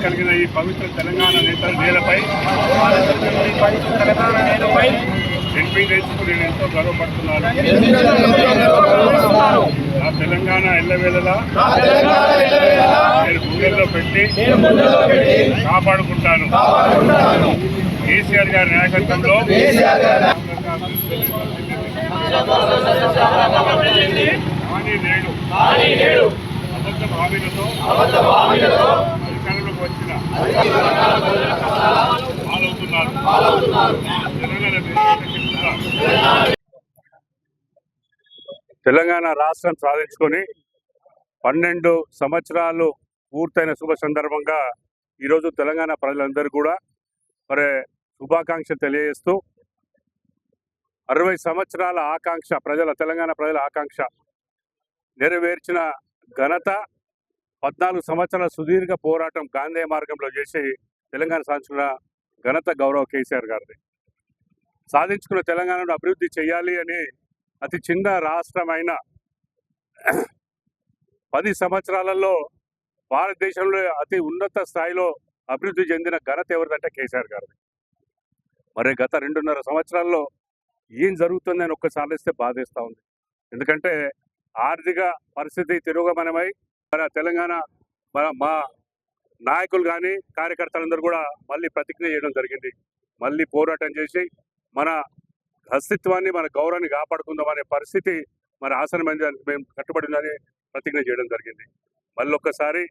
కలిగిన ఈ పవిత్ర తెలంగాణ నేలపై ఎంపీ నేర్చుకుని నేను ఎంతో గర్వపడుతున్నాను. నా తెలంగాణ ఎల్లవేళలా నేను గుండెల్లో పెట్టి కాపాడుకుంటాను. కేసీఆర్ గారి నాయకత్వంలో నేడు అబద్ధ హామీలతో అధికారంలోకి వచ్చిన తెలంగాణ రాష్ట్రం సాధించుకొని 12 సంవత్సరాలు పూర్తయిన శుభ సందర్భంగా ఈరోజు తెలంగాణ ప్రజలందరూ కూడా మరి శుభాకాంక్షలు తెలియజేస్తూ 60 సంవత్సరాల ఆకాంక్ష తెలంగాణ ప్రజల ఆకాంక్ష నెరవేర్చిన ఘనత 14 సంవత్సరాల సుదీర్ఘ పోరాటం గాంధీ మార్గంలో చేసి తెలంగాణ సాధించుకున్న ఘనత గౌరవ కేసీఆర్ గారిది. సాధించుకున్న తెలంగాణను అభివృద్ధి చేయాలి అని అతి చిన్న రాష్ట్రమైన 10 సంవత్సరాలలో భారతదేశంలో అతి ఉన్నత స్థాయిలో అభివృద్ధి చెందిన ఘనత ఎవరిదంటే కేసీఆర్ గారిది. మరి గత 2.5 సంవత్సరాల్లో ఏం జరుగుతుందని ఒక్కసారి ఇస్తే బాధేస్తూ ఉంది. ఎందుకంటే ఆర్థిక పరిస్థితి తిరోగమనమై మన తెలంగాణ మా నాయకులు కానీ కార్యకర్తలందరూ కూడా మళ్ళీ ప్రతిజ్ఞ చేయడం జరిగింది. మళ్ళీ పోరాటం చేసి మన అస్తిత్వాన్ని మన గౌరవాన్ని కాపాడుకుందామనే పరిస్థితి మరి ఆసనమైంది, మేము కట్టుబడిందని ప్రతిజ్ఞ చేయడం జరిగింది. మళ్ళీ ఒక్కసారి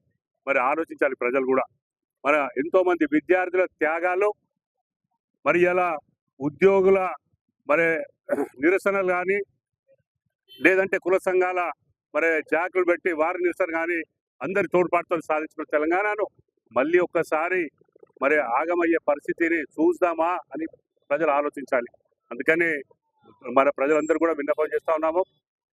మరి ఆలోచించాలి ప్రజలు కూడా. మన ఎంతోమంది విద్యార్థుల త్యాగాలు, మరి ఇలా ఉద్యోగుల మరి నిరసనలు కానీ, లేదంటే కుల సంఘాల మరి జాకులు పెట్టి వారి నిరసన కానీ అందరి తోడ్పాటుతో సాధించిన తెలంగాణను మళ్ళీ ఒక్కసారి మరి ఆగమయ్యే పరిస్థితిని చూద్దామా అని ప్రజలు ఆలోచించాలి. అందుకని మన ప్రజలందరూ కూడా విన్నపం చేస్తూ ఉన్నాము.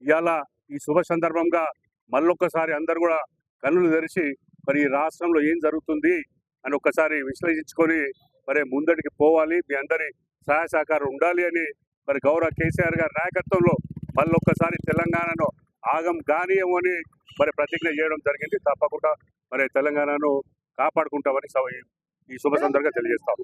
ఇవాళ ఈ శుభ సందర్భంగా మళ్ళొక్కసారి అందరూ కూడా కన్నులు తెరిచి మరి ఈ రాష్ట్రంలో ఏం జరుగుతుంది అని ఒక్కసారి విశ్లేషించుకొని మరి ముందడికి పోవాలి. మీ అందరి సహాయ సహకారం ఉండాలి అని మరి గౌరవ కేసీఆర్ గారి నాయకత్వంలో మళ్ళొక్కసారి తెలంగాణను ఆగం కానీయమని మరి ప్రతిజ్ఞ చేయడం జరిగింది. తప్పకుండా మరి తెలంగాణను కాపాడుకుంటామని ఈ శుభ సందర్భంగా తెలియజేస్తాము.